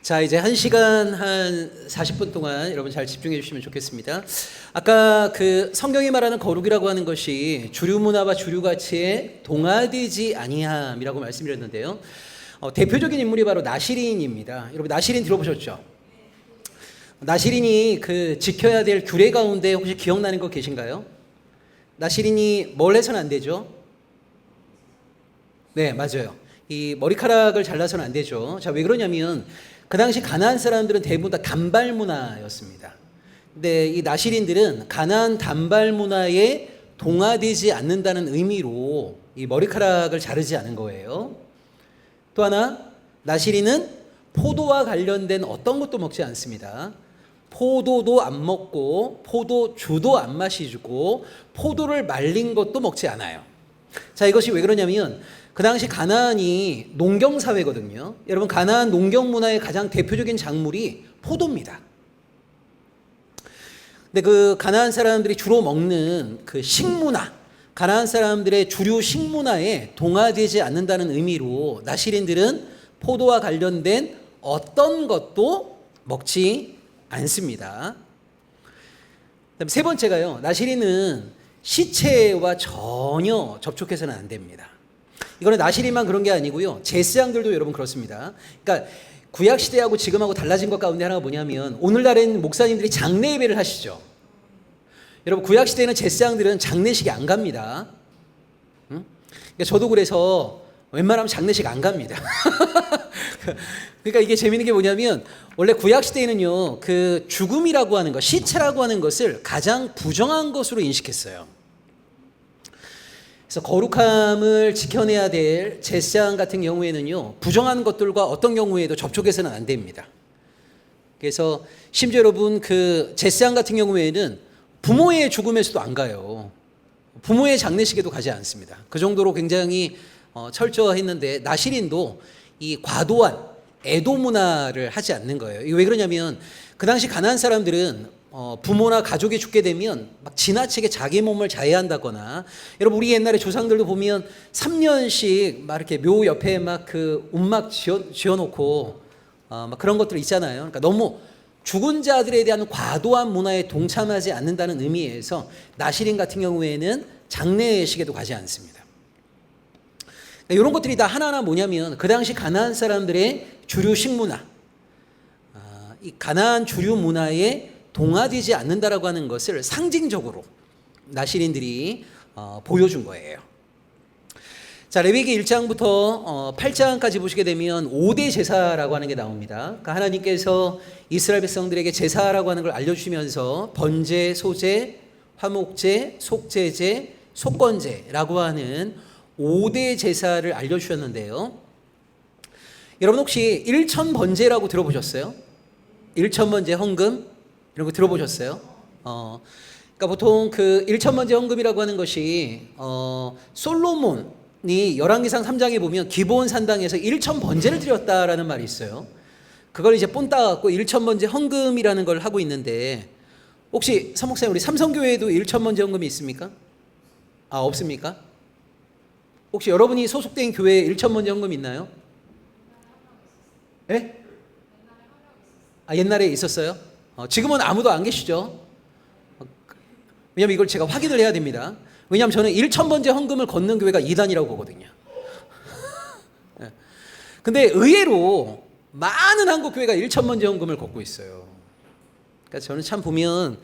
자, 이제 1시간 한 40분 동안 여러분 잘 집중해 주시면 좋겠습니다. 아까 그 성경이 말하는 거룩이라고 하는 것이 주류 문화와 주류 가치에 동화되지 아니함이라고 말씀드렸는데요. 대표적인 인물이 바로 나시린입니다. 여러분 나시린 들어보셨죠? 나시린이 그 지켜야 될 규례 가운데 혹시 기억나는 거 계신가요? 나시린이 뭘 해서는 안 되죠? 네, 맞아요. 이 머리카락을 잘라서는 안 되죠. 자, 왜 그러냐면 그 당시 가나안 사람들은 대부분 다 단발 문화였습니다. 근데 이 나시린들은 가나안 단발 문화에 동화되지 않는다는 의미로 이 머리카락을 자르지 않은 거예요. 또 하나, 나시린은 포도와 관련된 어떤 것도 먹지 않습니다. 포도도 안 먹고 포도주도 안 마시고 포도를 말린 것도 먹지 않아요. 자, 이것이 왜 그러냐면 그 당시 가나안이 농경 사회거든요. 여러분 가나안 농경 문화의 가장 대표적인 작물이 포도입니다. 근데 그 가나안 사람들이 주로 먹는 그 식문화, 가나안 사람들의 주류 식문화에 동화되지 않는다는 의미로 나시린들은 포도와 관련된 어떤 것도 먹지 않습니다. 그다음에 세 번째가요. 나시린은 시체와 전혀 접촉해서는 안 됩니다. 이거는 나시린만 그런 게 아니고요. 제사장들도 여러분 그렇습니다. 그러니까 구약 시대하고 지금하고 달라진 것 가운데 하나가 뭐냐면 오늘날에는 목사님들이 장례 예배를 하시죠. 여러분 구약 시대에는 제사장들은 장례식에 안 갑니다. 그러니까 저도 그래서 웬만하면 장례식 안 갑니다. 그러니까 이게 재밌는 게 뭐냐면 원래 구약 시대에는요 그 죽음이라고 하는 것, 시체라고 하는 것을 가장 부정한 것으로 인식했어요. 그래서 거룩함을 지켜내야 될 제사장 같은 경우에는요 부정한 것들과 어떤 경우에도 접촉해서는 안 됩니다. 그래서 심지어 여러분 그 제사장 같은 경우에는 부모의 죽음에서도 안 가요. 부모의 장례식에도 가지 않습니다. 그 정도로 굉장히 철저했는데 나시린도 이 과도한 애도 문화를 하지 않는 거예요. 왜 그러냐면 그 당시 가나안 사람들은 부모나 가족이 죽게 되면 막 지나치게 자기 몸을 자해한다거나, 여러분 우리 옛날에 조상들도 보면 3년씩 막 이렇게 묘 옆에 막 그 움막 지어놓고 막 그런 것들 있잖아요. 그러니까 너무 죽은 자들에 대한 과도한 문화에 동참하지 않는다는 의미에서 나시린 같은 경우에는 장례식에도 가지 않습니다. 이런 것들이 다 하나하나 뭐냐면 그 당시 가나안 사람들의 주류 식문화, 이 가나안 주류 문화에 동화되지 않는다라고 하는 것을 상징적으로 나시린들이 보여준 거예요. 자, 레위기 1장부터 8장까지 보시게 되면 5대 제사라고 하는 게 나옵니다. 그러니까 하나님께서 이스라엘 백성들에게 제사라고 하는 걸 알려주시면서 번제, 소제, 화목제, 속제제, 속건제라고 하는 5대 제사를 알려주셨는데요. 여러분 혹시 일천번제라고 들어보셨어요? 일천번제 헌금 이런 거 들어보셨어요? 그러니까 보통 그 일천번제 헌금이라고 하는 것이 솔로몬이 열왕기상 3장에 보면 기브온 산당에서 일천번제를 드렸다라는 말이 있어요. 그걸 이제 본따갖고 일천번제 헌금이라는 걸 하고 있는데 혹시 사목사님 우리 삼성교회에도 일천번제 헌금이 있습니까? 아, 없습니까? 혹시 여러분이 소속된 교회에 일천번제 헌금 있나요? 예? 아, 옛날에 있었어요? 지금은 아무도 안 계시죠? 왜냐면 이걸 제가 확인을 해야 됩니다. 왜냐면 저는 1,000번째 헌금을 걷는 교회가 2단이라고 보거든요. 근데 의외로 많은 한국 교회가 1,000번째 헌금을 걷고 있어요. 그러니까 저는 참 보면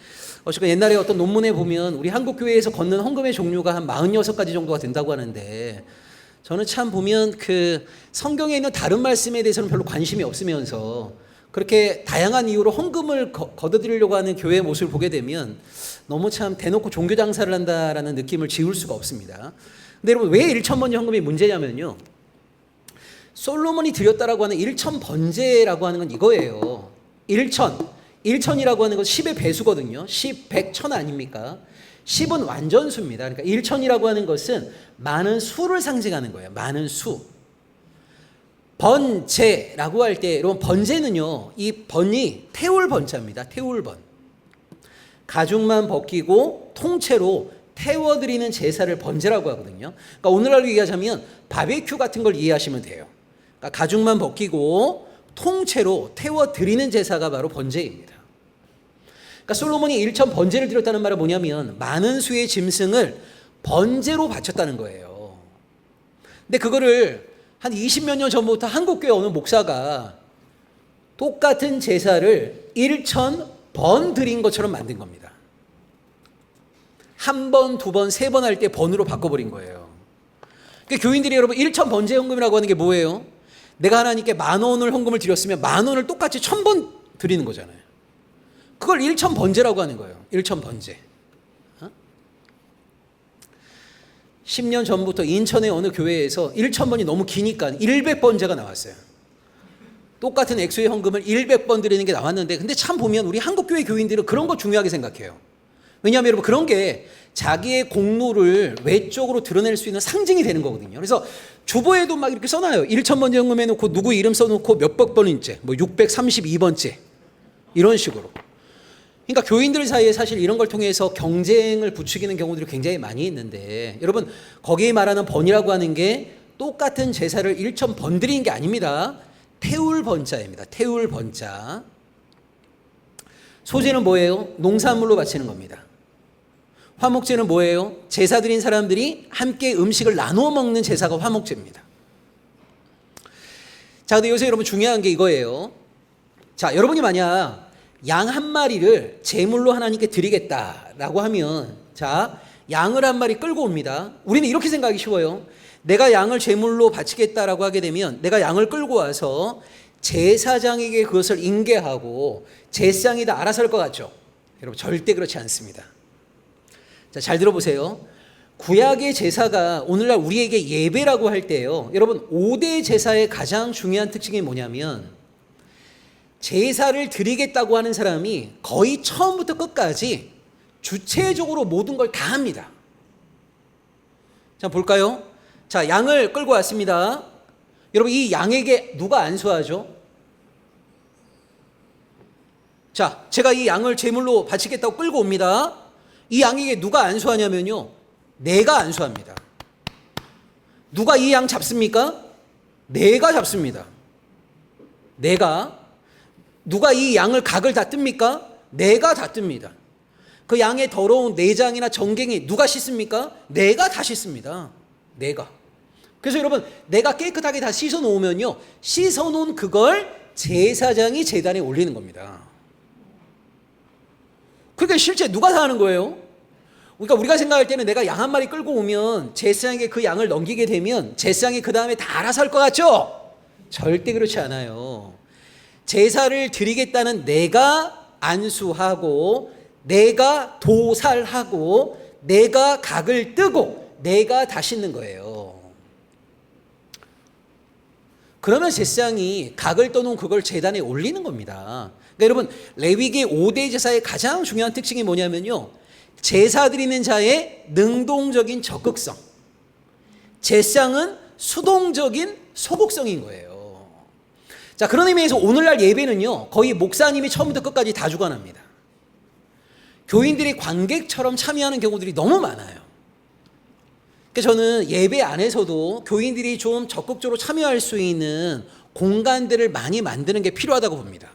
어쨌든 옛날에 어떤 논문에 보면 우리 한국 교회에서 걷는 헌금의 종류가 한 46가지 정도가 된다고 하는데 저는 참 보면 그 성경에 있는 다른 말씀에 대해서는 별로 관심이 없으면서 그렇게 다양한 이유로 헌금을 걷어들이려고 하는 교회의 모습을 보게 되면 너무 참 대놓고 종교 장사를 한다라는 느낌을 지울 수가 없습니다. 근데 여러분 왜 1,000번째 헌금이 문제냐면요. 솔로몬이 드렸다라고 하는 1,000번제라고 하는 건 이거예요. 1,000이라고 하는 건 10의 배수거든요. 10, 100, 1000 아닙니까? 10은 완전수입니다. 그러니까 1,000이라고 하는 것은 많은 수를 상징하는 거예요. 많은 수. 번제라고 할 때 여러분 번제는요 이 번이 태울 번자입니다. 태울 번. 가죽만 벗기고 통째로 태워드리는 제사를 번제라고 하거든요. 그러니까 오늘날로 얘기하자면 바베큐 같은 걸 이해하시면 돼요. 그러니까 가죽만 벗기고 통째로 태워드리는 제사가 바로 번제입니다. 그러니까 솔로몬이 1천 번제를 드렸다는 말은 뭐냐면 많은 수의 짐승을 번제로 바쳤다는 거예요. 근데 그거를 한 20몇 년 전부터 한국교회 어느 목사가 똑같은 제사를 1,000번 드린 것처럼 만든 겁니다. 한 번, 두 번, 세 번 할 때 번으로 바꿔버린 거예요. 그러니까 교인들이 여러분 1,000번제 헌금이라고 하는 게 뭐예요? 내가 하나님께 10,000원을 헌금을 드렸으면 10,000원을 똑같이 1,000번 드리는 거잖아요. 그걸 1,000번제라고 하는 거예요. 1,000번제. 10년 전부터 인천의 어느 교회에서 1,000번이 너무 기니까 100번제가 나왔어요. 똑같은 액수의 헌금을 100번 드리는 게 나왔는데, 근데 참 보면 우리 한국교회 교인들은 그런 거 중요하게 생각해요. 왜냐하면 여러분 그런 게 자기의 공로를 외적으로 드러낼 수 있는 상징이 되는 거거든요. 그래서 주보에도 막 이렇게 써놔요. 1,000번째 헌금 해놓고 누구 이름 써놓고 몇백 번인째, 뭐 632번째 이런 식으로. 그러니까 교인들 사이에 사실 이런 걸 통해서 경쟁을 부추기는 경우들이 굉장히 많이 있는데, 여러분 거기에 말하는 번이라고 하는 게 똑같은 제사를 1,000번 드리는 게 아닙니다. 태울 번자입니다. 태울 번자. 소제는 뭐예요? 농산물로 바치는 겁니다. 화목제는 뭐예요? 제사 드린 사람들이 함께 음식을 나누어 먹는 제사가 화목제입니다. 자, 근데 요새 여러분 중요한 게 이거예요. 자, 여러분이 만약 양 한 마리를 제물로 하나님께 드리겠다라고 하면, 자, 양을 한 마리 끌고 옵니다. 우리는 이렇게 생각하기 쉬워요. 내가 양을 제물로 바치겠다라고 하게 되면 내가 양을 끌고 와서 제사장에게 그것을 인계하고 제사장이 다 알아서 할 것 같죠? 여러분 절대 그렇지 않습니다. 자, 잘 들어보세요. 구약의 제사가 오늘날 우리에게 예배라고 할 때요, 여러분 5대 제사의 가장 중요한 특징이 뭐냐면 제사를 드리겠다고 하는 사람이 거의 처음부터 끝까지 주체적으로 모든 걸 다 합니다. 자, 볼까요? 자, 양을 끌고 왔습니다. 여러분 이 양에게 누가 안수하죠? 자, 제가 이 양을 제물로 바치겠다고 끌고 옵니다. 이 양에게 누가 안수하냐면요, 내가 안수합니다. 누가 이 양 잡습니까? 내가 잡습니다. 내가. 누가 이 양을 각을 다 뜹니까? 내가 다 뜹니다. 그 양의 더러운 내장이나 정갱이 누가 씻습니까? 내가 다 씻습니다. 내가. 그래서 여러분 내가 깨끗하게 다 씻어 놓으면요, 씻어 놓은 그걸 제사장이 제단에 올리는 겁니다. 그러니까 실제 누가 다 하는 거예요? 그러니까 우리가 생각할 때는 내가 양 한 마리 끌고 오면 제사장에게 그 양을 넘기게 되면 제사장이 그 다음에 다 알아서 할 것 같죠? 절대 그렇지 않아요. 제사를 드리겠다는 내가 안수하고 내가 도살하고 내가 각을 뜨고 내가 다 씻는 거예요. 그러면 제사장이 각을 떠놓은 그걸 제단에 올리는 겁니다. 그러니까 여러분 레위기 5대 제사의 가장 중요한 특징이 뭐냐면요, 제사 드리는 자의 능동적인 적극성, 제사장은 수동적인 소극성인 거예요. 자, 그런 의미에서 오늘날 예배는요 거의 목사님이 처음부터 끝까지 다 주관합니다. 교인들이 관객처럼 참여하는 경우들이 너무 많아요. 그러니까 저는 예배 안에서도 교인들이 좀 적극적으로 참여할 수 있는 공간들을 많이 만드는 게 필요하다고 봅니다.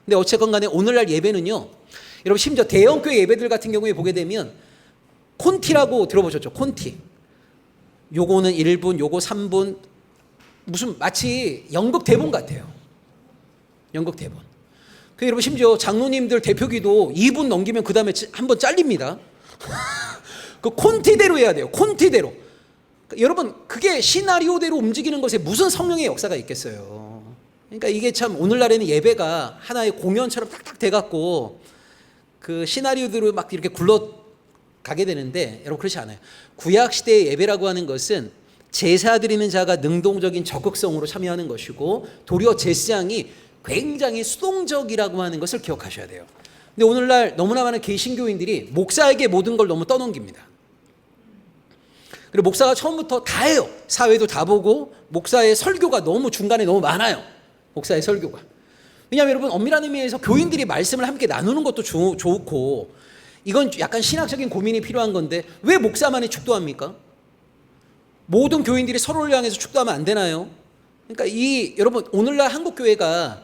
근데 어쨌건 간에 오늘날 예배는요, 여러분 심지어 대형교회 예배들 같은 경우에 보게 되면 콘티라고 들어보셨죠? 콘티. 요거는 1분, 요거 3분, 무슨 마치 연극 대본 같아요. 연극 대본. 그 여러분 심지어 장로님들 대표기도 2분 넘기면 그 다음에 한번 잘립니다. 그 콘티대로 해야 돼요. 콘티대로. 여러분 그게 시나리오대로 움직이는 것에 무슨 성령의 역사가 있겠어요. 그러니까 이게 참 오늘날에는 예배가 하나의 공연처럼 딱딱 돼갖고 그 시나리오대로 막 이렇게 굴러가게 되는데, 여러분 그렇지 않아요. 구약시대의 예배라고 하는 것은 제사 드리는 자가 능동적인 적극성으로 참여하는 것이고 도리어 제사장이 굉장히 수동적이라고 하는 것을 기억하셔야 돼요. 근데 오늘날 너무나 많은 개신교인들이 목사에게 모든 걸 너무 떠넘깁니다. 그리고 목사가 처음부터 다 해요. 사회도 다 보고 목사의 설교가 너무 중간에 너무 많아요. 목사의 설교가. 왜냐하면 여러분 엄밀한 의미에서 교인들이 말씀을 함께 나누는 것도 좋고, 이건 약간 신학적인 고민이 필요한 건데 왜 목사만이 축도합니까? 모든 교인들이 서로를 향해서 축도하면 안 되나요? 그러니까 여러분 오늘날 한국 교회가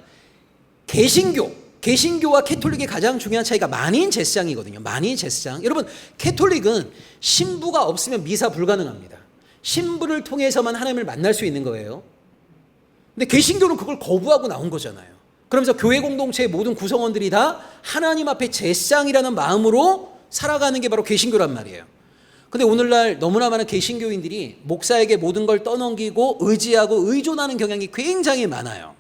개신교와 캐톨릭의 가장 중요한 차이가 만인 제사장이거든요. 만인 제사장. 여러분 캐톨릭은 신부가 없으면 미사 불가능합니다. 신부를 통해서만 하나님을 만날 수 있는 거예요. 근데 개신교는 그걸 거부하고 나온 거잖아요. 그러면서 교회 공동체의 모든 구성원들이 다 하나님 앞에 제사장이라는 마음으로 살아가는 게 바로 개신교란 말이에요. 근데 오늘날 너무나 많은 개신교인들이 목사에게 모든 걸 떠넘기고 의지하고 의존하는 경향이 굉장히 많아요.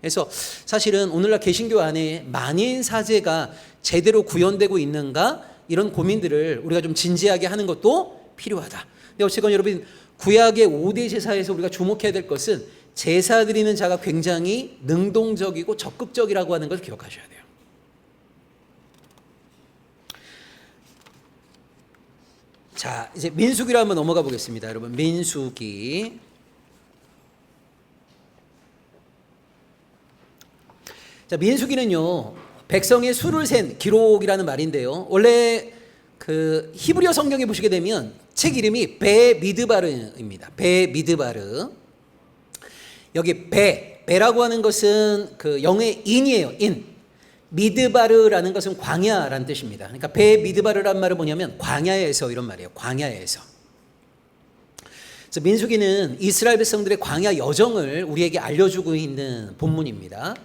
그래서 사실은 오늘날 개신교 안에 만인 사제가 제대로 구현되고 있는가 이런 고민들을 우리가 좀 진지하게 하는 것도 필요하다. 근데 어쨌건 여러분 구약의 5대 제사에서 우리가 주목해야 될 것은 제사 드리는 자가 굉장히 능동적이고 적극적이라고 하는 것을 기억하셔야 돼요. 자, 이제 민수기로 한번 넘어가 보겠습니다. 여러분 민수기. 자, 민수기는요 백성의 수를 센 기록이라는 말인데요. 원래 그 히브리어 성경에 보시게 되면 책 이름이 베미드바르입니다. 베미드바르. 여기 베라고 하는 것은 그 영의 인이에요. 인. 미드바르라는 것은 광야라는 뜻입니다. 그러니까 베미드바르란 말은 뭐냐면 광야에서 이런 말이에요. 광야에서. 그래서 민수기는 이스라엘 백성들의 광야 여정을 우리에게 알려주고 있는 본문입니다.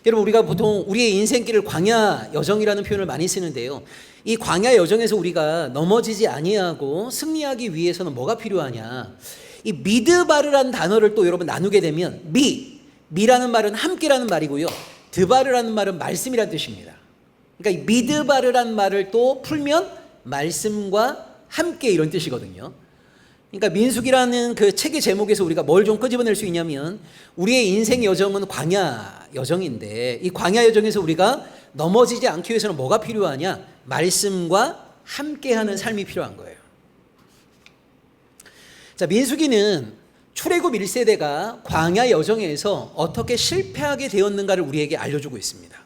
여러분 우리가 보통 우리의 인생길을 광야 여정이라는 표현을 많이 쓰는데요. 이 광야 여정에서 우리가 넘어지지 아니하고 승리하기 위해서는 뭐가 필요하냐. 이 미드바르라는 단어를 또 여러분 나누게 되면 미라는 말은 함께라는 말이고요. 드바르라는 말은 말씀이라는 뜻입니다. 그러니까 이 미드바르라는 말을 또 풀면 말씀과 함께 이런 뜻이거든요. 그러니까 민수기라는 그 책의 제목에서 우리가 뭘 좀 끄집어낼 수 있냐면 우리의 인생 여정은 광야 여정인데 이 광야 여정에서 우리가 넘어지지 않기 위해서는 뭐가 필요하냐? 말씀과 함께하는 삶이 필요한 거예요. 자, 민수기는 출애굽 1세대가 광야 여정에서 어떻게 실패하게 되었는가를 우리에게 알려주고 있습니다.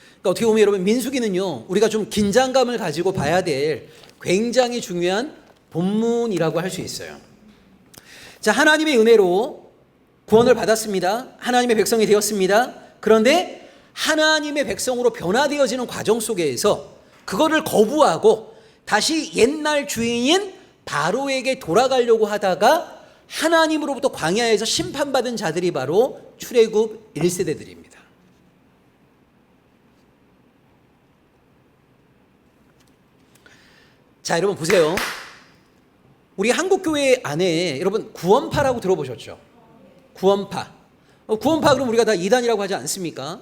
그러니까 어떻게 보면 여러분 민수기는요 우리가 좀 긴장감을 가지고 봐야 될 굉장히 중요한 본문이라고 할 수 있어요. 자, 하나님의 은혜로 구원을 받았습니다. 하나님의 백성이 되었습니다. 그런데 하나님의 백성으로 변화되어지는 과정 속에서 그거를 거부하고 다시 옛날 주인인 바로에게 돌아가려고 하다가 하나님으로부터 광야에서 심판받은 자들이 바로 출애굽 1세대들입니다. 자, 여러분 보세요. 우리 한국교회 안에 여러분 구원파라고 들어보셨죠? 구원파. 구원파 그럼 우리가 다 이단이라고 하지 않습니까?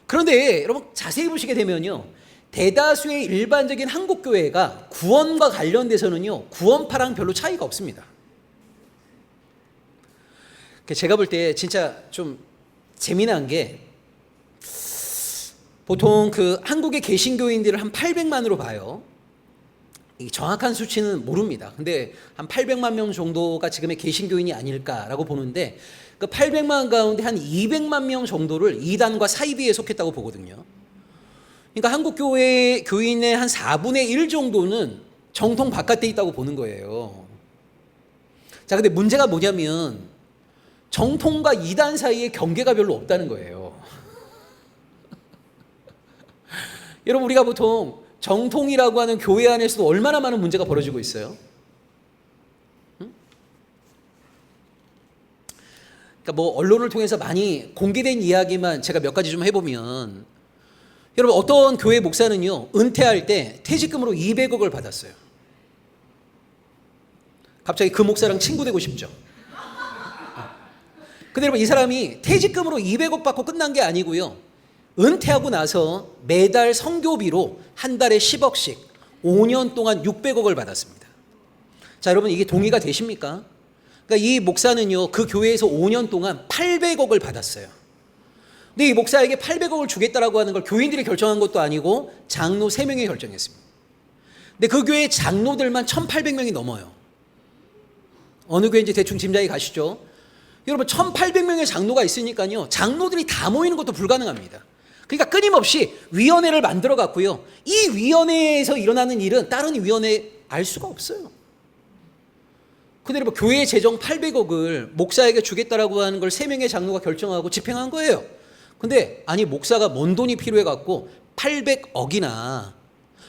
그런데 여러분 자세히 보시게 되면요. 대다수의 일반적인 한국교회가 구원과 관련돼서는요. 구원파랑 별로 차이가 없습니다. 제가 볼 때 진짜 좀 재미난 게 보통 그 한국의 개신교인들을 한 800만으로 봐요. 정확한 수치는 모릅니다. 근데 한 800만 명 정도가 지금의 개신교인이 아닐까라고 보는데 그 800만 가운데 한 200만 명 정도를 이단과 사이비에 속했다고 보거든요. 그러니까 한국 교회 교인의 한 4분의 1 정도는 정통 바깥에 있다고 보는 거예요. 자, 근데 문제가 뭐냐면 정통과 이단 사이에 경계가 별로 없다는 거예요. 여러분 우리가 보통 정통이라고 하는 교회 안에서도 얼마나 많은 문제가 벌어지고 있어요. 그러니까 뭐 언론을 통해서 많이 공개된 이야기만 제가 몇 가지 좀 해보면 여러분 어떤 교회 목사는요 은퇴할 때 퇴직금으로 200억을 받았어요. 갑자기 그 목사랑 친구 되고 싶죠. 근데 여러분 이 사람이 퇴직금으로 200억 받고 끝난 게 아니고요. 은퇴하고 나서 매달 선교비로 한 달에 10억씩 5년 동안 600억을 받았습니다. 자, 여러분 이게 동의가 되십니까? 그러니까 이 목사는요 그 교회에서 5년 동안 800억을 받았어요. 근데 이 목사에게 800억을 주겠다라고 하는 걸 교인들이 결정한 것도 아니고 장로 3명이 결정했습니다. 근데 그 교회 장로들만 1800명이 넘어요. 어느 교회인지 대충 짐작이 가시죠? 여러분 1800명의 장로가 있으니까요 장로들이 다 모이는 것도 불가능합니다. 그러니까 끊임없이 위원회를 만들어 갔고요. 이 위원회에서 일어나는 일은 다른 위원회에 알 수가 없어요. 근데 여러분 교회 재정 800억을 목사에게 주겠다라고 하는 걸 3명의 장로가 결정하고 집행한 거예요. 근데 아니 목사가 뭔 돈이 필요해 갖고 800억이나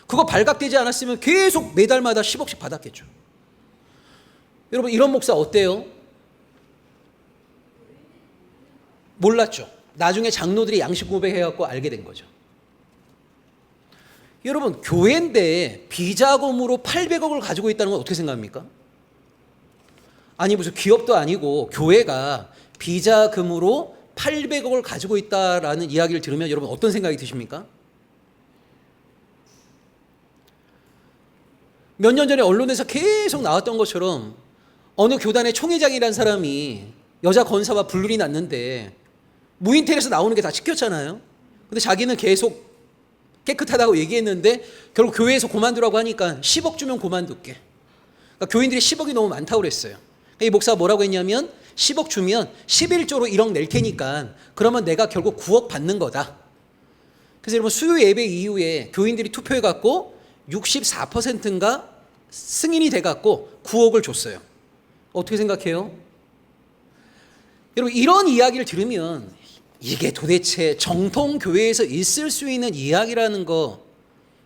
그거 발각되지 않았으면 계속 매달마다 10억씩 받았겠죠. 여러분 이런 목사 어때요? 몰랐죠. 나중에 장로들이 양식 고백해갖고 알게 된 거죠. 여러분 교회인데 비자금으로 800억을 가지고 있다는 건 어떻게 생각합니까? 아니 무슨 기업도 아니고 교회가 비자금으로 800억을 가지고 있다라는 이야기를 들으면 여러분 어떤 생각이 드십니까? 몇 년 전에 언론에서 계속 나왔던 것처럼 어느 교단의 총회장이라는 사람이 여자 권사와 불륜이 났는데 무인텔에서 나오는 게 다 찍혔잖아요. 근데 자기는 계속 깨끗하다고 얘기했는데 결국 교회에서 그만두라고 하니까 10억 주면 그만둘게. 그러니까 교인들이 10억이 너무 많다고 그랬어요. 이 목사가 뭐라고 했냐면 10억 주면 11조로 1억 낼 테니까 그러면 내가 결국 9억 받는 거다. 그래서 여러분 수요 예배 이후에 교인들이 투표해갖고 64%인가 승인이 돼갖고 9억을 줬어요. 어떻게 생각해요? 여러분 이런 이야기를 들으면 이게 도대체 정통교회에서 있을 수 있는 이야기라는 거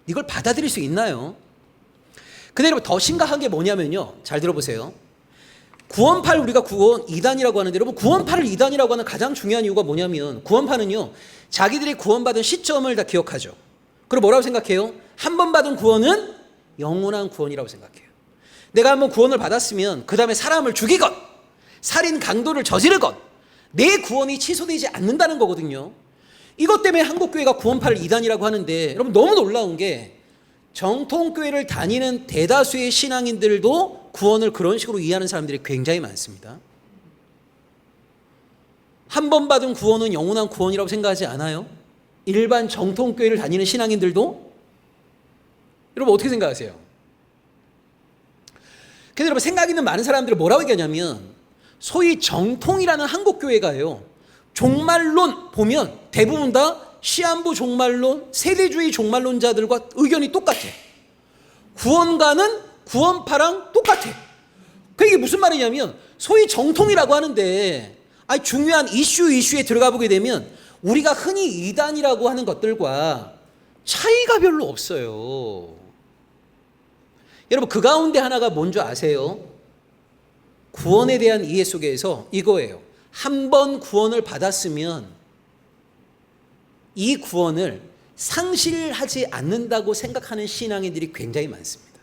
이걸 받아들일 수 있나요? 근데 여러분 더 심각한 게 뭐냐면요. 잘 들어보세요. 구원파를 우리가 구원 2단이라고 하는데 여러분 구원파를 2단이라고 하는 가장 중요한 이유가 뭐냐면 구원파는요. 자기들이 구원받은 시점을 다 기억하죠. 그리고 뭐라고 생각해요? 한 번 받은 구원은 영원한 구원이라고 생각해요. 내가 한번 구원을 받았으면 그 다음에 사람을 죽이건 살인 강도를 저지르건 내 구원이 취소되지 않는다는 거거든요. 이것 때문에 한국교회가 구원파를 2단이라고 하는데 여러분 너무 놀라운 게 정통교회를 다니는 대다수의 신앙인들도 구원을 그런 식으로 이해하는 사람들이 굉장히 많습니다. 한 번 받은 구원은 영원한 구원이라고 생각하지 않아요? 일반 정통교회를 다니는 신앙인들도? 여러분 어떻게 생각하세요? 근데 여러분 생각 있는 많은 사람들은 뭐라고 얘기하냐면 소위 정통이라는 한국교회가요. 종말론 보면 대부분 다 시한부 종말론, 세대주의 종말론자들과 의견이 똑같아. 구원가는 구원파랑 똑같아. 그게 무슨 말이냐면 소위 정통이라고 하는데 아니 중요한 이슈에 들어가 보게 되면 우리가 흔히 이단이라고 하는 것들과 차이가 별로 없어요. 여러분 그 가운데 하나가 뭔지 아세요? 구원에 대한 이해 속에서 이거예요. 한 번 구원을 받았으면 이 구원을 상실하지 않는다고 생각하는 신앙인들이 굉장히 많습니다.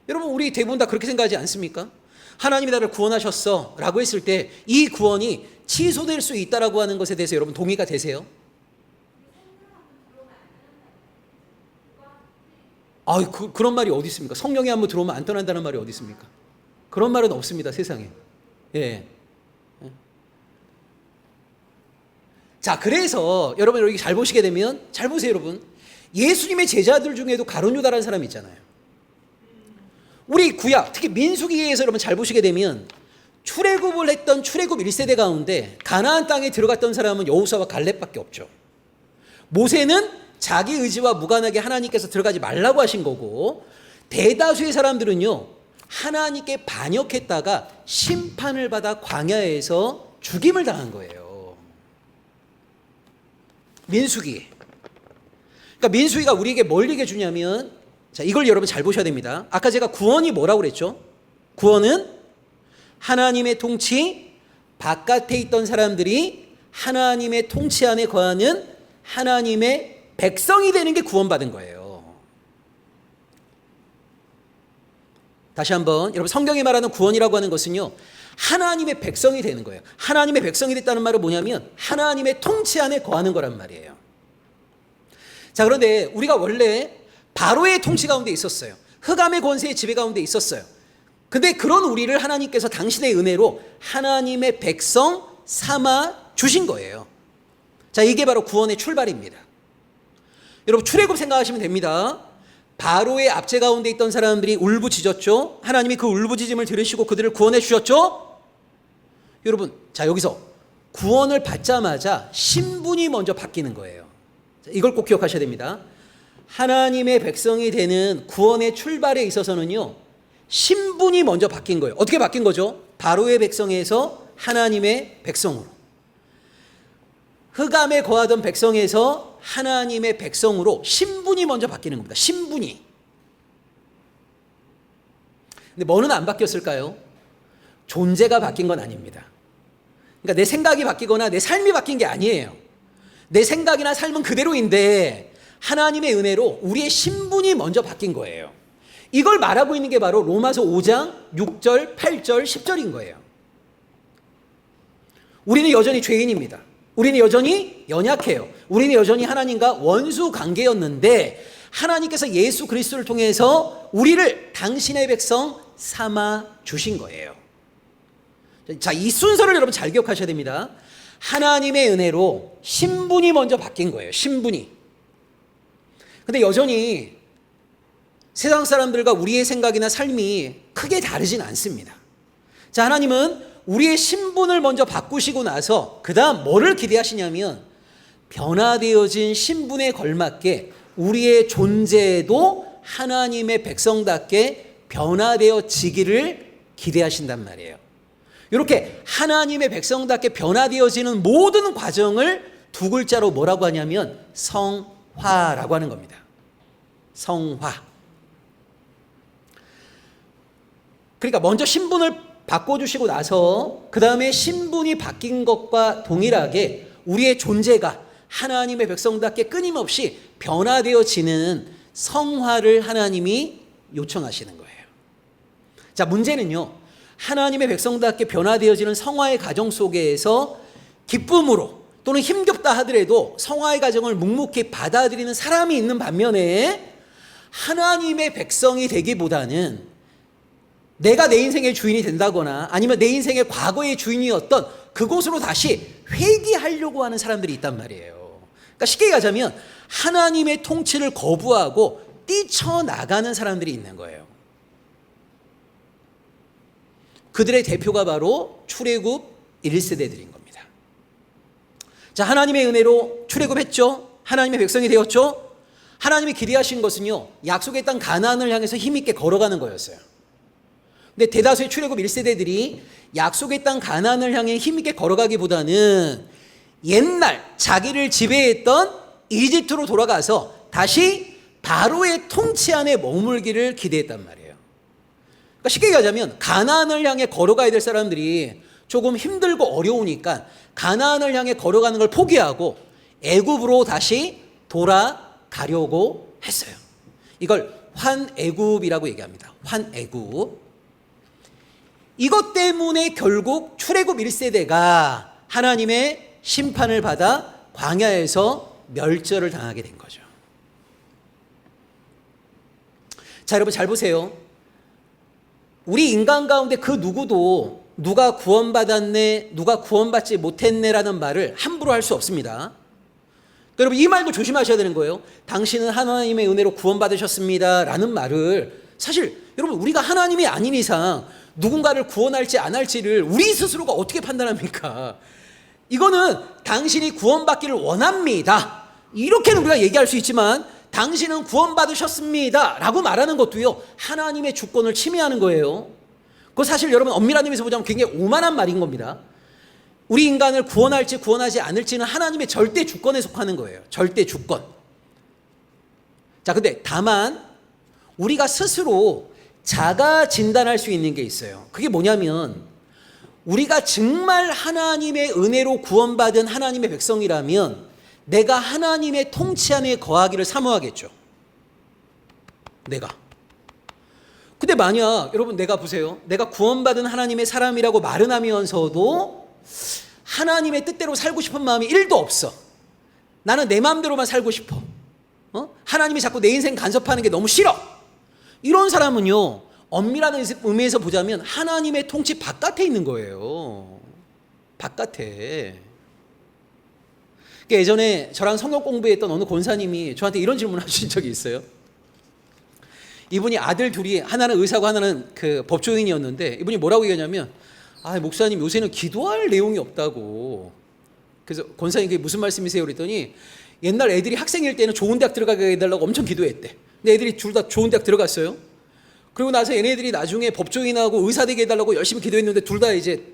여러분 우리 대부분 다 그렇게 생각하지 않습니까? 하나님이 나를 구원하셨어 라고 했을 때 이 구원이 취소될 수 있다라고 하는 것에 대해서 여러분 동의가 되세요? 그런 말이 어디 있습니까? 성령이 한번 들어오면 안 떠난다는 말이 어디 있습니까? 그런 말은 없습니다, 세상에. 예. 자, 그래서 여러분 여기 잘 보시게 되면 잘 보세요, 여러분. 예수님의 제자들 중에도 가룟 유다라는 사람이 있잖아요. 우리 구약, 특히 민수기에서 여러분 잘 보시게 되면 출애굽을 했던 출애굽 1세대 가운데 가나안 땅에 들어갔던 사람은 여호수아와 갈렙밖에 없죠. 모세는 자기 의지와 무관하게 하나님께서 들어가지 말라고 하신 거고 대다수의 사람들은요. 하나님께 반역했다가 심판을 받아 광야에서 죽임을 당한 거예요. 민수기. 그러니까 민수기가 우리에게 뭘 얘기해 주냐면 자, 이걸 여러분 잘 보셔야 됩니다. 아까 제가 구원이 뭐라고 그랬죠? 구원은 하나님의 통치 바깥에 있던 사람들이 하나님의 통치 안에 거하는 하나님의 백성이 되는 게 구원받은 거예요. 다시 한번 여러분 성경이 말하는 구원이라고 하는 것은요. 하나님의 백성이 되는 거예요. 하나님의 백성이 됐다는 말은 뭐냐면 하나님의 통치 안에 거하는 거란 말이에요. 자, 그런데 우리가 원래 바로의 통치 가운데 있었어요. 흑암의 권세의 지배 가운데 있었어요. 근데 그런 우리를 하나님께서 당신의 은혜로 하나님의 백성 삼아 주신 거예요. 자, 이게 바로 구원의 출발입니다. 여러분 출애굽 생각하시면 됩니다. 바로의 압제 가운데 있던 사람들이 울부짖었죠. 하나님이 그 울부짖음을 들으시고 그들을 구원해 주셨죠. 여러분 자 여기서 구원을 받자마자 신분이 먼저 바뀌는 거예요. 자, 이걸 꼭 기억하셔야 됩니다. 하나님의 백성이 되는 구원의 출발에 있어서는요. 신분이 먼저 바뀐 거예요. 어떻게 바뀐 거죠? 바로의 백성에서 하나님의 백성으로. 흑암에 거하던 백성에서 하나님의 백성으로 신분이 먼저 바뀌는 겁니다. 신분이. 근데 뭐는 안 바뀌었을까요? 존재가 바뀐 건 아닙니다. 그러니까 내 생각이 바뀌거나 내 삶이 바뀐 게 아니에요. 내 생각이나 삶은 그대로인데 하나님의 은혜로 우리의 신분이 먼저 바뀐 거예요. 이걸 말하고 있는 게 바로 로마서 5장 6절, 8절, 10절인 거예요. 우리는 여전히 죄인입니다. 우리는 여전히 연약해요. 우리는 여전히 하나님과 원수 관계였는데 하나님께서 예수 그리스도를 통해서 우리를 당신의 백성 삼아 주신 거예요. 자, 이 순서를 여러분 잘 기억하셔야 됩니다. 하나님의 은혜로 신분이 먼저 바뀐 거예요. 신분이. 근데 여전히 세상 사람들과 우리의 생각이나 삶이 크게 다르진 않습니다. 자, 하나님은 우리의 신분을 먼저 바꾸시고 나서 그 다음 뭐를 기대하시냐면 변화되어진 신분에 걸맞게 우리의 존재도 하나님의 백성답게 변화되어지기를 기대하신단 말이에요. 이렇게 하나님의 백성답게 변화되어지는 모든 과정을 두 글자로 뭐라고 하냐면 성화라고 하는 겁니다. 성화. 그러니까 먼저 신분을 바꿔주시고 나서 그 다음에 신분이 바뀐 것과 동일하게 우리의 존재가 하나님의 백성답게 끊임없이 변화되어지는 성화를 하나님이 요청하시는 거예요. 자, 문제는요, 하나님의 백성답게 변화되어지는 성화의 과정 속에서 기쁨으로 또는 힘겹다 하더라도 성화의 과정을 묵묵히 받아들이는 사람이 있는 반면에 하나님의 백성이 되기보다는 내가 내 인생의 주인이 된다거나 아니면 내 인생의 과거의 주인이었던 그곳으로 다시 회귀하려고 하는 사람들이 있단 말이에요. 그러니까 쉽게 얘기하자면 하나님의 통치를 거부하고 뛰쳐나가는 사람들이 있는 거예요. 그들의 대표가 바로 출애굽 1세대들인 겁니다. 자, 하나님의 은혜로 출애굽했죠. 하나님의 백성이 되었죠. 하나님이 기대하신 것은요, 약속의 땅 가나안을 향해서 힘있게 걸어가는 거였어요. 근데 대다수의 출애굽 1세대들이 약속의 땅 가나안을 향해 힘있게 걸어가기보다는 옛날 자기를 지배했던 이집트로 돌아가서 다시 바로의 통치 안에 머물기를 기대했단 말이에요. 그러니까 쉽게 얘기하자면 가나안을 향해 걸어가야 될 사람들이 조금 힘들고 어려우니까 가나안을 향해 걸어가는 걸 포기하고 애굽으로 다시 돌아가려고 했어요. 이걸 환애굽이라고 얘기합니다. 환애굽. 이것 때문에 결국 출애굽 1세대가 하나님의 심판을 받아 광야에서 멸절을 당하게 된 거죠. 자, 여러분 잘 보세요. 우리 인간 가운데 그 누구도 누가 구원받았네, 누가 구원받지 못했네라는 말을 함부로 할 수 없습니다. 여러분 이 말도 조심하셔야 되는 거예요. 당신은 하나님의 은혜로 구원받으셨습니다 라는 말을 사실 여러분 우리가 하나님이 아닌 이상 누군가를 구원할지 안 할지를 우리 스스로가 어떻게 판단합니까? 이거는 당신이 구원받기를 원합니다. 이렇게는 우리가 얘기할 수 있지만 당신은 구원받으셨습니다 라고 말하는 것도요, 하나님의 주권을 침해하는 거예요. 그거 사실 여러분 엄밀한 의미에서 보자면 굉장히 오만한 말인 겁니다. 우리 인간을 구원할지 구원하지 않을지는 하나님의 절대 주권에 속하는 거예요. 절대 주권. 자, 근데 다만 우리가 스스로 자가 진단할 수 있는 게 있어요. 그게 뭐냐면 우리가 정말 하나님의 은혜로 구원받은 하나님의 백성이라면 내가 하나님의 통치 안에 거하기를 사모하겠죠. 내가. 근데 만약 여러분 내가 보세요. 내가 구원받은 하나님의 사람이라고 말은 하면서도 하나님의 뜻대로 살고 싶은 마음이 1도 없어. 나는 내 마음대로만 살고 싶어. 하나님이 자꾸 내 인생 간섭하는 게 너무 싫어. 이런 사람은요, 엄밀한 의미에서 보자면 하나님의 통치 바깥에 있는 거예요. 바깥에. 예전에 저랑 성경 공부했던 어느 권사님이 저한테 이런 질문을 하신 적이 있어요. 이분이 아들 둘이, 하나는 의사고 하나는 그 법조인이었는데 이분이 뭐라고 얘기하냐면, 목사님 요새는 기도할 내용이 없다고. 그래서 권사님 그게 무슨 말씀이세요? 그랬더니 옛날 애들이 학생일 때는 좋은 대학 들어가게 해달라고 엄청 기도했대. 근데 애들이 둘 다 좋은 대학 들어갔어요. 그리고 나서 얘네들이 나중에 법조인하고 의사 되게 해달라고 열심히 기도했는데 둘 다 이제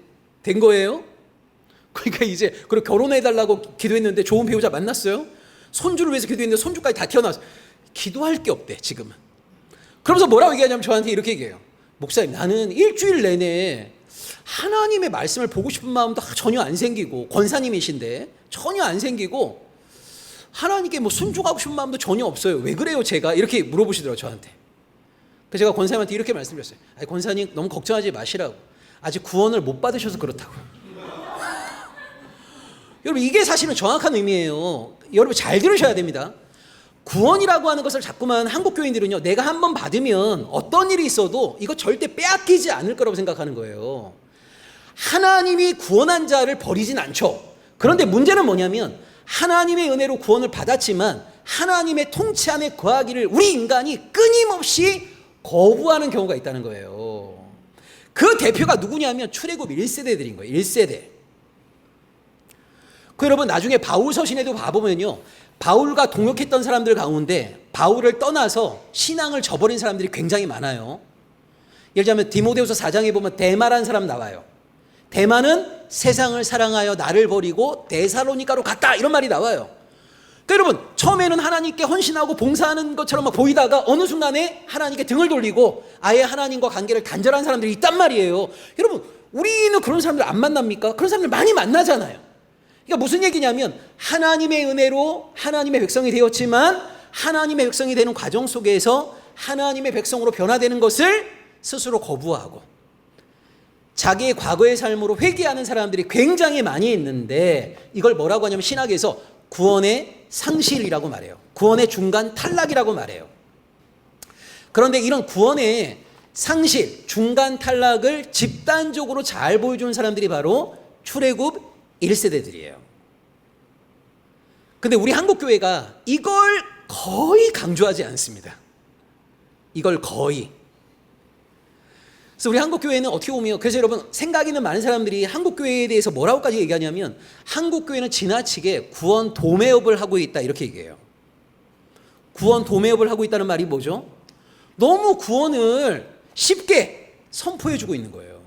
된 거예요. 그러니까 이제 그리고 결혼해달라고 기도했는데 좋은 배우자 만났어요. 손주를 위해서 기도했는데 손주까지 다 태어났어. 기도할 게 없대 지금은. 그러면서 뭐라고 얘기하냐면 저한테 이렇게 얘기해요. 목사님, 나는 일주일 내내 하나님의 말씀을 보고 싶은 마음도 전혀 안 생기고, 권사님이신데 전혀 안 생기고, 하나님께 뭐 순종하고 싶은 마음도 전혀 없어요. 왜 그래요 제가? 이렇게 물어보시더라고요 저한테. 그래서 제가 권사님한테 이렇게 말씀드렸어요. 아니, 권사님 너무 걱정하지 마시라고. 아직 구원을 못 받으셔서 그렇다고. 여러분, 이게 사실은 정확한 의미예요. 여러분 잘 들으셔야 됩니다. 구원이라고 하는 것을 자꾸만 한국 교인들은요, 내가 한번 받으면 어떤 일이 있어도 이거 절대 빼앗기지 않을 거라고 생각하는 거예요. 하나님이 구원한 자를 버리진 않죠. 그런데 문제는 뭐냐면, 하나님의 은혜로 구원을 받았지만 하나님의 통치 안에 거하기를 우리 인간이 끊임없이 거부하는 경우가 있다는 거예요. 그 대표가 누구냐면 출애굽 1세대들인 거예요. 1세대. 그 여러분, 나중에 바울 서신에도 봐보면요, 바울과 동역했던 사람들 가운데 바울을 떠나서 신앙을 저버린 사람들이 굉장히 많아요. 예를 들자면 디모데후서 4장에 보면 대마라는 사람 나와요. 대마는 세상을 사랑하여 나를 버리고 데살로니가로 갔다, 이런 말이 나와요. 그러니까 여러분, 처음에는 하나님께 헌신하고 봉사하는 것처럼 막 보이다가 어느 순간에 하나님께 등을 돌리고 아예 하나님과 관계를 단절한 사람들이 있단 말이에요. 여러분, 우리는 그런 사람들 안 만납니까? 그런 사람들 많이 만나잖아요. 그러니까 무슨 얘기냐면, 하나님의 은혜로 하나님의 백성이 되었지만 하나님의 백성이 되는 과정 속에서 하나님의 백성으로 변화되는 것을 스스로 거부하고 자기의 과거의 삶으로 회개하는 사람들이 굉장히 많이 있는데, 이걸 뭐라고 하냐면 신학에서 구원의 상실이라고 말해요. 구원의 중간 탈락이라고 말해요. 그런데 이런 구원의 상실, 중간 탈락을 집단적으로 잘 보여주는 사람들이 바로 출애굽 1세대들이에요. 근데 우리 한국교회가 이걸 거의 강조하지 않습니다. 이걸 거의. 그래서 우리 한국교회는 어떻게 보면, 그래서 여러분, 생각 있는 많은 사람들이 한국교회에 대해서 뭐라고까지 얘기하냐면, 한국교회는 지나치게 구원 도매업을 하고 있다, 이렇게 얘기해요. 구원 도매업을 하고 있다는 말이 뭐죠? 너무 구원을 쉽게 선포해주고 있는 거예요.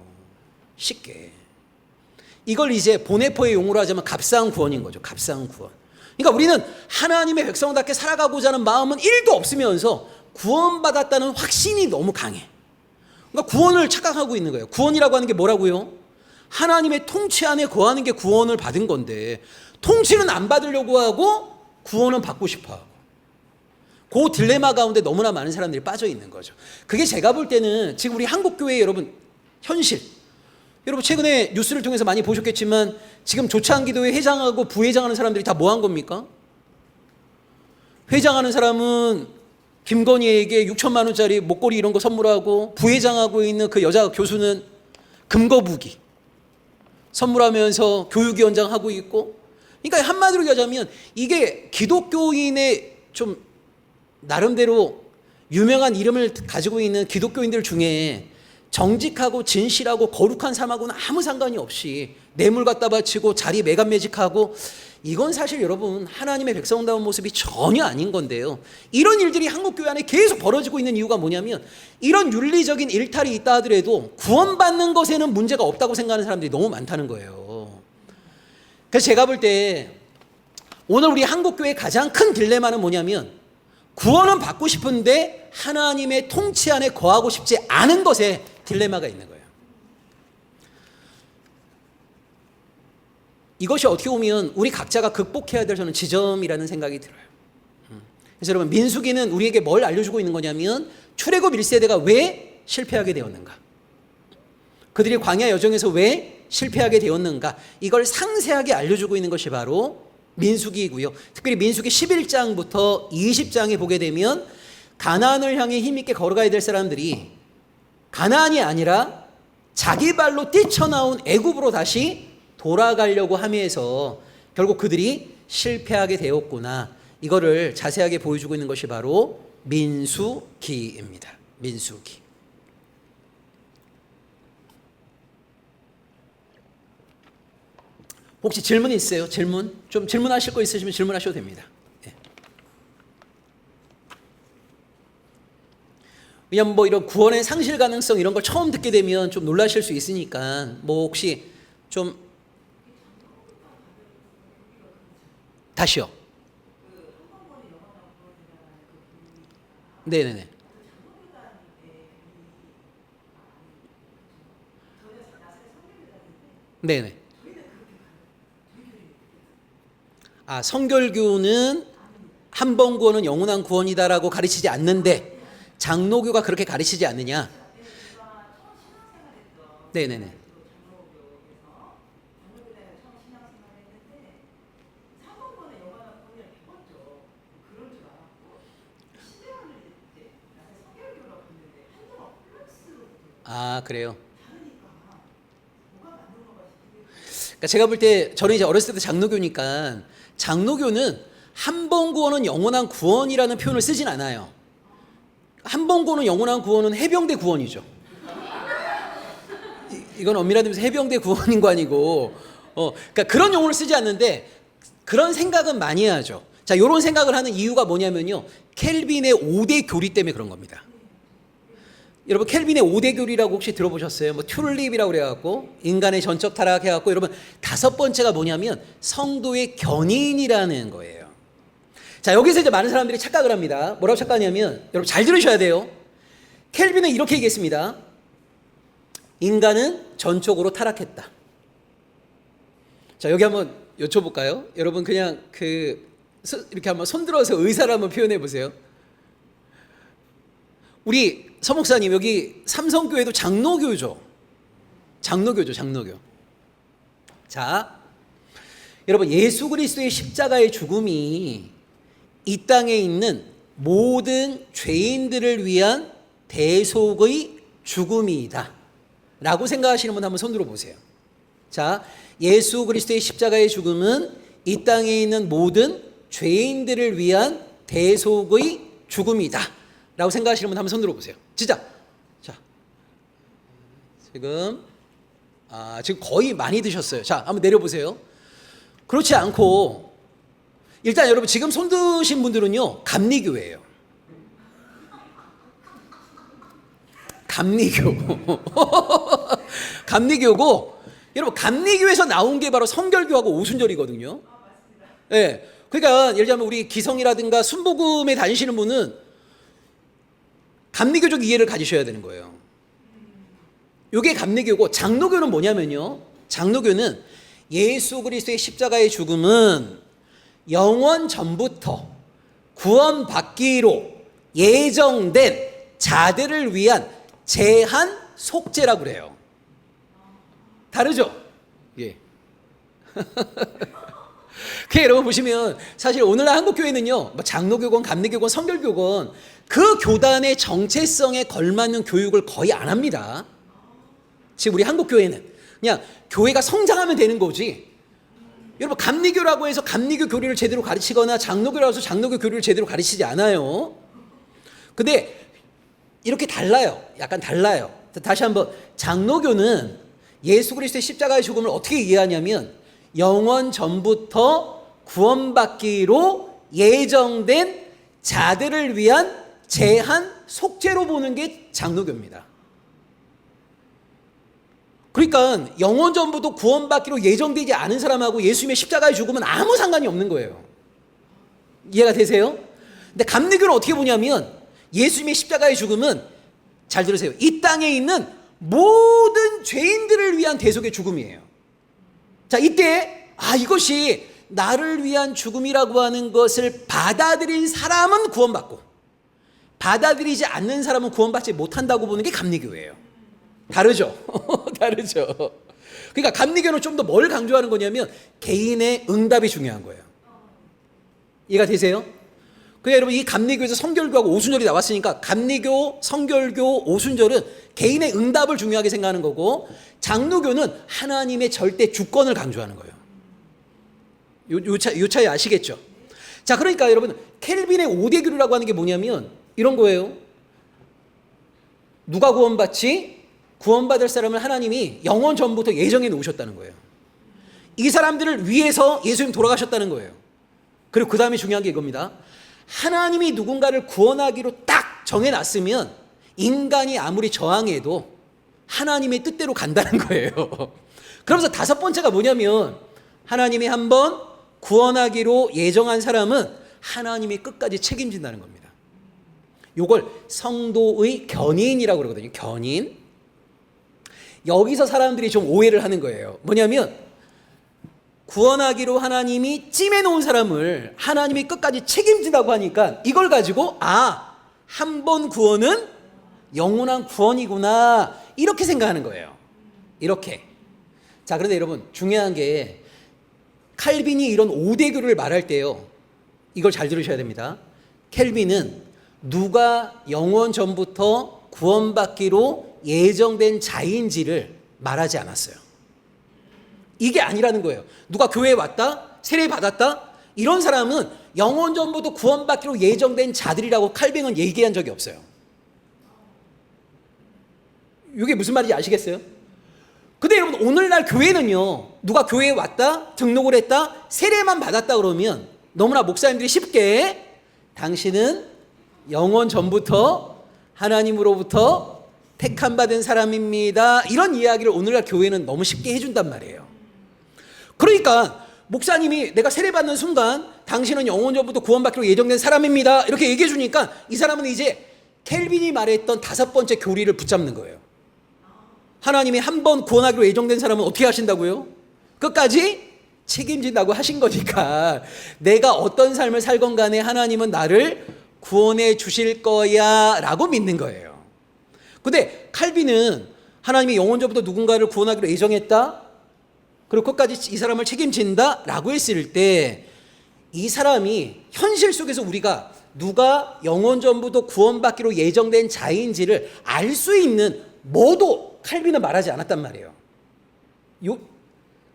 쉽게. 이걸 이제 보네포의 용어로 하자면 값싸운 구원인 거죠. 값싸운 구원. 그러니까 우리는 하나님의 백성답게 살아가고자 하는 마음은 1도 없으면서 구원받았다는 확신이 너무 강해. 그러니까 구원을 착각하고 있는 거예요. 구원이라고 하는 게 뭐라고요? 하나님의 통치 안에 거하는 게 구원을 받은 건데, 통치는 안 받으려고 하고 구원은 받고 싶어 하고, 그 딜레마 가운데 너무나 많은 사람들이 빠져 있는 거죠. 그게 제가 볼 때는 지금 우리 한국교회 여러분 현실, 여러분 최근에 뉴스를 통해서 많이 보셨겠지만 지금 조찬기도회 회장하고 부회장하는 사람들이 다 뭐 한 겁니까? 회장하는 사람은 김건희에게 6천만 원짜리 목걸이 이런 거 선물하고, 부회장하고 있는 그 여자 교수는 금거북이 선물하면서 교육위원장 하고 있고. 그러니까 한마디로 얘기하자면 이게 기독교인의 좀 나름대로 유명한 이름을 가지고 있는 기독교인들 중에 정직하고 진실하고 거룩한 삶하고는 아무 상관이 없이 뇌물 갖다 바치고 자리 매간매직하고, 이건 사실 여러분 하나님의 백성다운 모습이 전혀 아닌 건데요. 이런 일들이 한국교회 안에 계속 벌어지고 있는 이유가 뭐냐면, 이런 윤리적인 일탈이 있다 하더라도 구원받는 것에는 문제가 없다고 생각하는 사람들이 너무 많다는 거예요. 그래서 제가 볼 때 오늘 우리 한국교회의 가장 큰 딜레마는 뭐냐면, 구원은 받고 싶은데 하나님의 통치 안에 거하고 싶지 않은 것에 딜레마가 있는 거예요. 이것이 어떻게 보면 우리 각자가 극복해야 될 저는 지점이라는 생각이 들어요. 그래서 여러분, 민수기는 우리에게 뭘 알려주고 있는 거냐면, 출애굽 1세대가 왜 실패하게 되었는가, 그들이 광야 여정에서 왜 실패하게 되었는가, 이걸 상세하게 알려주고 있는 것이 바로 민수기이고요. 특별히 민수기 11장부터 20장에 보게 되면 가나안을 향해 힘있게 걸어가야 될 사람들이 가나안이 아니라 자기 발로 뛰쳐나온 애굽으로 다시 돌아가려고 하면서 결국 그들이 실패하게 되었구나, 이거를 자세하게 보여주고 있는 것이 바로 민수기입니다. 민수기. 혹시 질문 있어요? 질문? 좀 질문하실 거 있으시면 질문하셔도 됩니다. 네. 왜냐면 뭐 이런 구원의 상실 가능성 이런 걸 처음 듣게 되면 좀 놀라실 수 있으니까 뭐 혹시 좀 다시요. 네네네. 네네. 아, 성결교는 한 번 구원은 영원한 구원이다라고 가르치지 않는데 장로교가 그렇게 가르치지 않느냐? 네네네. 아, 그래요. 그러니까 제가 볼 때 저는 이제 어렸을 때 장로교니까 장로교는 한 번 구원은 영원한 구원이라는 표현을 쓰진 않아요. 한 번 구원은 영원한 구원은 해병대 구원이죠. 이건 엄밀한 의미에서 해병대 구원인 거 아니고, 그러니까 그런 용어를 쓰지 않는데 그런 생각은 많이 하죠. 자, 이런 생각을 하는 이유가 뭐냐면요, 켈빈의 5대 교리 때문에 그런 겁니다. 여러분 켈빈의 5대 교리라고 혹시 들어보셨어요? 뭐 튤립이라고 그래갖고 인간의 전적 타락해갖고 여러분 다섯 번째가 뭐냐면 성도의 견인이라는 거예요. 자, 여기서 이제 많은 사람들이 착각을 합니다. 뭐라고 착각하냐면 여러분 잘 들으셔야 돼요. 켈빈은 이렇게 얘기했습니다. 인간은 전적으로 타락했다. 자, 여기 한번 여쭤볼까요? 여러분 그냥 이렇게 한번 손들어서 의사를 한번 표현해 보세요. 우리 서목사님 여기 삼성교회도 장로교죠. 장로교죠, 장로교. 자, 여러분 예수 그리스도의 십자가의 죽음이 이 땅에 있는 모든 죄인들을 위한 대속의 죽음이다 라고 생각하시는 분 한번 손 들어 보세요. 자, 예수 그리스도의 십자가의 죽음은 이 땅에 있는 모든 죄인들을 위한 대속의 죽음이다 라고 생각하시는 분 한번 손 들어 보세요. 진짜. 자, 지금 거의 많이 드셨어요. 자, 한번 내려보세요. 그렇지 않고 일단 여러분 지금 손 드신 분들은요 감리교예요. 감리교. 감리교고, 여러분 감리교에서 나온 게 바로 성결교하고 오순절이거든요. 예. 네. 그러니까 예를 들면 우리 기성이라든가 순복음에 다니시는 분은 감리교적 이해를 가지셔야 되는 거예요. 이게 감리교고, 장로교는 뭐냐면요, 장로교는 예수 그리스도의 십자가의 죽음은 영원 전부터 구원받기로 예정된 자들을 위한 제한 속죄라고 그래요. 다르죠? 예. 그 여러분 보시면 사실 오늘날 한국교회는요, 뭐 장로교건 감리교건 성결교건 그 교단의 정체성에 걸맞는 교육을 거의 안 합니다. 지금 우리 한국교회는 그냥 교회가 성장하면 되는 거지. 여러분 감리교라고 해서 감리교 교리를 제대로 가르치거나 장로교라고 해서 장로교 교리를 제대로 가르치지 않아요. 근데 이렇게 달라요. 약간 달라요. 다시 한번, 장로교는 예수 그리스도의 십자가의 죽음을 어떻게 이해하냐면 영원 전부터 구원받기로 예정된 자들을 위한 제한 속죄로 보는 게 장로교입니다. 그러니까 영원 전부터 구원받기로 예정되지 않은 사람하고 예수님의 십자가의 죽음은 아무 상관이 없는 거예요. 이해가 되세요? 근데 감리교는 어떻게 보냐면 예수님의 십자가의 죽음은, 잘 들으세요, 이 땅에 있는 모든 죄인들을 위한 대속의 죽음이에요. 자, 이때 이것이 나를 위한 죽음이라고 하는 것을 받아들인 사람은 구원받고 받아들이지 않는 사람은 구원받지 못한다고 보는 게 감리교예요. 다르죠? 다르죠? 그러니까 감리교는 좀 더 뭘 강조하는 거냐면 개인의 응답이 중요한 거예요. 이해가 되세요? 그러니까 여러분 이 감리교에서 성결교하고 오순절이 나왔으니까 감리교, 성결교, 오순절은 개인의 응답을 중요하게 생각하는 거고, 장로교는 하나님의 절대 주권을 강조하는 거예요. 요 차이 아시겠죠? 자, 그러니까 여러분 켈빈의 5대 교리라고 하는 게 뭐냐면 이런 거예요. 누가 구원받지? 구원받을 사람을 하나님이 영원 전부터 예정해 놓으셨다는 거예요. 이 사람들을 위해서 예수님 돌아가셨다는 거예요. 그리고 그 다음에 중요한 게 이겁니다. 하나님이 누군가를 구원하기로 딱 정해놨으면 인간이 아무리 저항해도 하나님의 뜻대로 간다는 거예요. 그러면서 다섯 번째가 뭐냐면 하나님이 한번 구원하기로 예정한 사람은 하나님이 끝까지 책임진다는 겁니다. 이걸 성도의 견인이라고 그러거든요. 견인. 여기서 사람들이 좀 오해를 하는 거예요. 뭐냐면 구원하기로 하나님이 찜해놓은 사람을 하나님이 끝까지 책임진다고 하니까 이걸 가지고 한 번 구원은 영원한 구원이구나 이렇게 생각하는 거예요. 이렇게. 자, 그런데 여러분 중요한 게 칼빈이 이런 오대교를 말할 때요. 이걸 잘 들으셔야 됩니다. 켈빈은 누가 영원 전부터 구원받기로 예정된 자인지를 말하지 않았어요. 이게 아니라는 거예요. 누가 교회에 왔다, 세례 받았다, 이런 사람은 영원 전부터 구원받기로 예정된 자들이라고 칼빈은 얘기한 적이 없어요. 이게 무슨 말인지 아시겠어요? 근데 여러분 오늘날 교회는요, 누가 교회에 왔다, 등록을 했다, 세례만 받았다 그러면 너무나 목사님들이 쉽게 당신은 영원 전부터 하나님으로부터 택함 받은 사람입니다, 이런 이야기를 오늘날 교회는 너무 쉽게 해준단 말이에요. 그러니까 목사님이 내가 세례받는 순간 당신은 영원 전부터 구원받기로 예정된 사람입니다 이렇게 얘기해 주니까 이 사람은 이제 켈빈이 말했던 다섯 번째 교리를 붙잡는 거예요. 하나님이 한 번 구원하기로 예정된 사람은 어떻게 하신다고요? 끝까지 책임진다고 하신 거니까 내가 어떤 삶을 살건 간에 하나님은 나를 구원해 주실 거야 라고 믿는 거예요. 근데 칼빈은 하나님이 영원 전부터 누군가를 구원하기로 예정했다, 그리고 끝까지 이 사람을 책임진다 라고 했을 때 이 사람이 현실 속에서 우리가 누가 영원 전부터 구원받기로 예정된 자인지를 알 수 있는 뭐도 칼빈은 말하지 않았단 말이에요.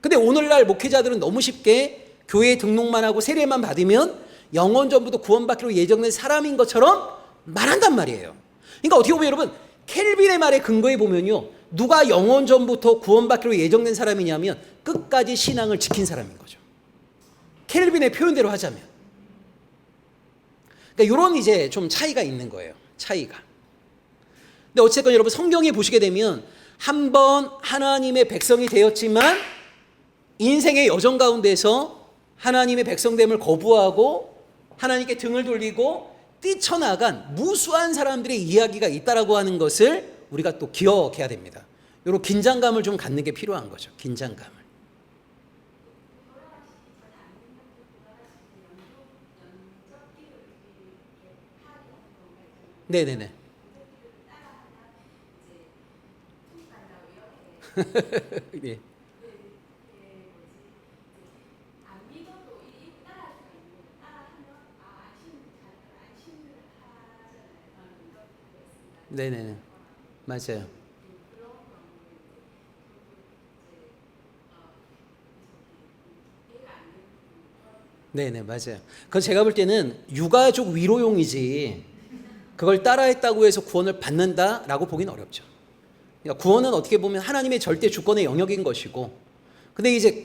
근데 오늘날 목회자들은 너무 쉽게 교회에 등록만 하고 세례만 받으면 영원 전부터 구원받기로 예정된 사람인 것처럼 말한단 말이에요. 그러니까 어떻게 보면 여러분 켈빈의 말에 근거해 보면요, 누가 영원 전부터 구원받기로 예정된 사람이냐면 끝까지 신앙을 지킨 사람인 거죠. 켈빈의 표현대로 하자면. 그러니까 이런 이제 좀 차이가 있는 거예요. 차이가. 근데 어쨌건 여러분 성경에 보시게 되면 한 번 하나님의 백성이 되었지만 인생의 여정 가운데서 하나님의 백성됨을 거부하고 하나님께 등을 돌리고 뛰쳐나간 무수한 사람들의 이야기가 있다라고 하는 것을 우리가 또 기억해야 됩니다. 이런 긴장감을 좀 갖는 게 필요한 거죠. 긴장감을. 네네네. 네. 네네네. 맞아요. 네네, 맞아요. 그건 제가 볼 때는 유가족 위로용이지 그걸 따라했다고 해서 구원을 받는다라고 보기는 어렵죠. 그러니까 구원은 어떻게 보면 하나님의 절대 주권의 영역인 것이고, 근데 이제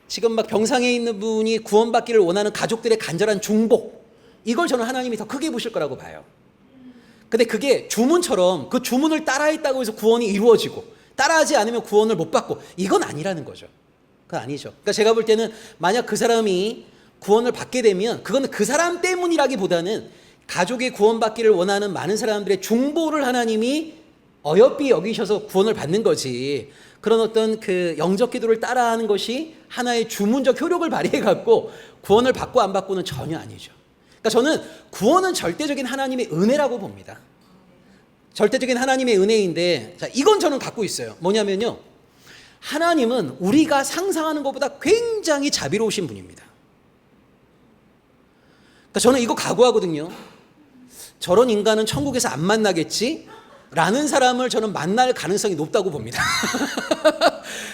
지금 막 병상에 있는 분이 구원받기를 원하는 가족들의 간절한 중복, 이걸 저는 하나님이 더 크게 보실 거라고 봐요. 근데 그게 주문처럼 그 주문을 따라했다고 해서 구원이 이루어지고 따라하지 않으면 구원을 못 받고, 이건 아니라는 거죠. 그건 아니죠. 그러니까 제가 볼 때는 만약 그 사람이 구원을 받게 되면 그건 그 사람 때문이라기보다는 가족이 구원받기를 원하는 많은 사람들의 중보를 하나님이 어여삐 여기셔서 구원을 받는 거지, 그런 어떤 그 영적 기도를 따라하는 것이 하나의 주문적 효력을 발휘해 갖고 구원을 받고 안 받고는 전혀 아니죠. 그러니까 저는 구원은 절대적인 하나님의 은혜라고 봅니다. 절대적인 하나님의 은혜인데, 자, 이건 저는 갖고 있어요. 뭐냐면요, 하나님은 우리가 상상하는 것보다 굉장히 자비로우신 분입니다. 그러니까 저는 이거 각오하거든요. 저런 인간은 천국에서 안 만나겠지? 라는 사람을 저는 만날 가능성이 높다고 봅니다.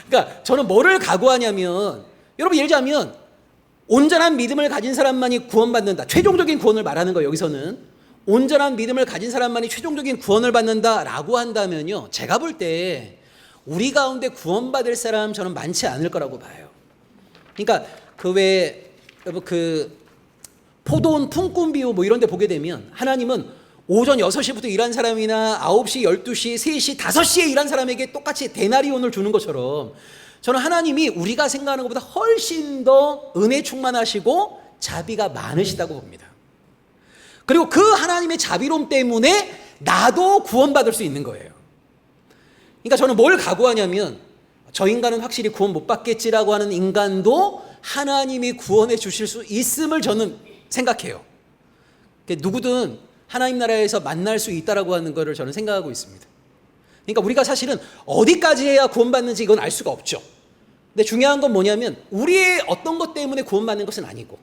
그러니까 저는 뭐를 각오하냐면, 여러분 예를 들자면 온전한 믿음을 가진 사람만이 구원받는다, 최종적인 구원을 말하는 거예요. 여기서는 온전한 믿음을 가진 사람만이 최종적인 구원을 받는다라고 한다면요, 제가 볼 때 우리 가운데 구원받을 사람 저는 많지 않을 거라고 봐요. 그러니까 여러분 포도원 품꾼 비유 뭐 이런 데 보게 되면 하나님은 오전 6시부터 일한 사람이나 9시, 12시, 3시, 5시에 일한 사람에게 똑같이 데나리온을 주는 것처럼 저는 하나님이 우리가 생각하는 것보다 훨씬 더 은혜 충만하시고 자비가 많으시다고 봅니다. 그리고 그 하나님의 자비로움 때문에 나도 구원받을 수 있는 거예요. 그러니까 저는 뭘 각오하냐면 저 인간은 확실히 구원 못 받겠지라고 하는 인간도 하나님이 구원해 주실 수 있음을 저는 생각해요. 누구든 하나님 나라에서 만날 수 있다라고 하는 것을 저는 생각하고 있습니다. 그러니까 우리가 사실은 어디까지 해야 구원받는지 이건 알 수가 없죠. 근데 중요한 건 뭐냐면 우리의 어떤 것 때문에 구원받는 것은 아니고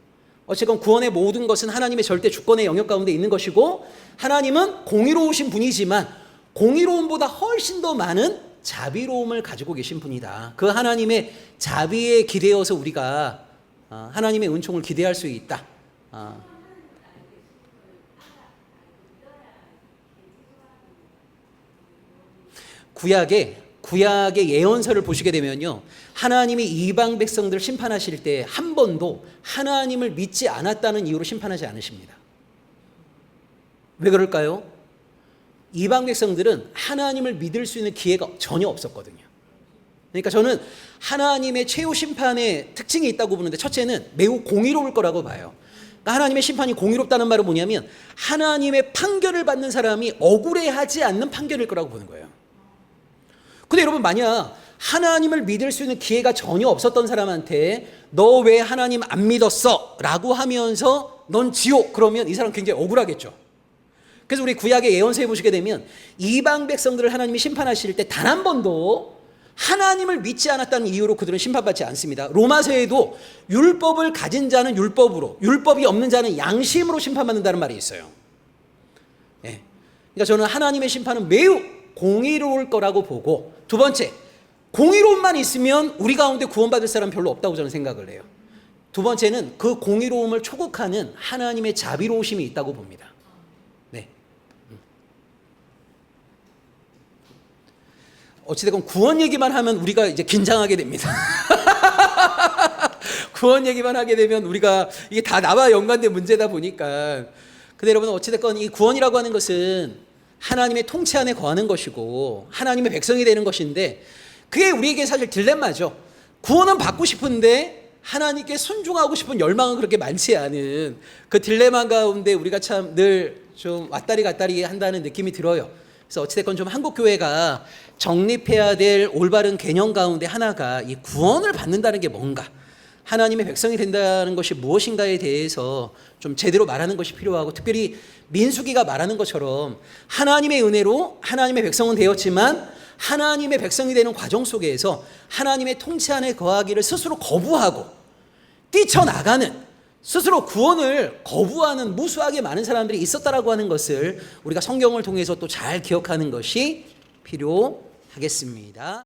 어쨌건 구원의 모든 것은 하나님의 절대 주권의 영역 가운데 있는 것이고 하나님은 공의로우신 분이지만 공의로움보다 훨씬 더 많은 자비로움을 가지고 계신 분이다. 그 하나님의 자비에 기대어서 우리가 하나님의 은총을 기대할 수 있다. 구약의 예언서를 보시게 되면요, 하나님이 이방 백성들을 심판하실 때 한 번도 하나님을 믿지 않았다는 이유로 심판하지 않으십니다. 왜 그럴까요? 이방 백성들은 하나님을 믿을 수 있는 기회가 전혀 없었거든요. 그러니까 저는 하나님의 최후 심판의 특징이 있다고 보는데 첫째는 매우 공의로울 거라고 봐요. 하나님의 심판이 공의롭다는 말은 뭐냐면 하나님의 판결을 받는 사람이 억울해하지 않는 판결일 거라고 보는 거예요. 근데 여러분, 만약 하나님을 믿을 수 있는 기회가 전혀 없었던 사람한테 너 왜 하나님 안 믿었어? 라고 하면서 넌 지옥, 그러면 이 사람 굉장히 억울하겠죠. 그래서 우리 구약의 예언서에 보시게 되면 이방 백성들을 하나님이 심판하실 때 단 한 번도 하나님을 믿지 않았다는 이유로 그들은 심판받지 않습니다. 로마서에도 율법을 가진 자는 율법으로, 율법이 없는 자는 양심으로 심판받는다는 말이 있어요. 네. 그러니까 저는 하나님의 심판은 매우 공의로울 거라고 보고, 두 번째, 공의로움만 있으면 우리 가운데 구원받을 사람 별로 없다고 저는 생각을 해요. 두 번째는 그 공의로움을 초국하는 하나님의 자비로우심이 있다고 봅니다. 네. 어찌됐건 구원 얘기만 하면 우리가 이제 긴장하게 됩니다. 구원 얘기만 하게 되면 우리가 이게 다 나와 연관된 문제다 보니까. 근데 여러분, 어찌됐건 이 구원이라고 하는 것은 하나님의 통치 안에 거하는 것이고 하나님의 백성이 되는 것인데, 그게 우리에게 사실 딜레마죠. 구원은 받고 싶은데 하나님께 순종하고 싶은 열망은 그렇게 많지 않은 그 딜레마 가운데 우리가 참 늘 좀 왔다리 갔다리 한다는 느낌이 들어요. 그래서 어찌됐건 좀 한국교회가 정립해야 될 올바른 개념 가운데 하나가 이 구원을 받는다는 게 뭔가, 하나님의 백성이 된다는 것이 무엇인가에 대해서 좀 제대로 말하는 것이 필요하고, 특별히 민수기가 말하는 것처럼 하나님의 은혜로 하나님의 백성은 되었지만 하나님의 백성이 되는 과정 속에서 하나님의 통치 안에 거하기를 스스로 거부하고 뛰쳐나가는, 스스로 구원을 거부하는 무수하게 많은 사람들이 있었다라고 하는 것을 우리가 성경을 통해서 또 잘 기억하는 것이 필요하겠습니다.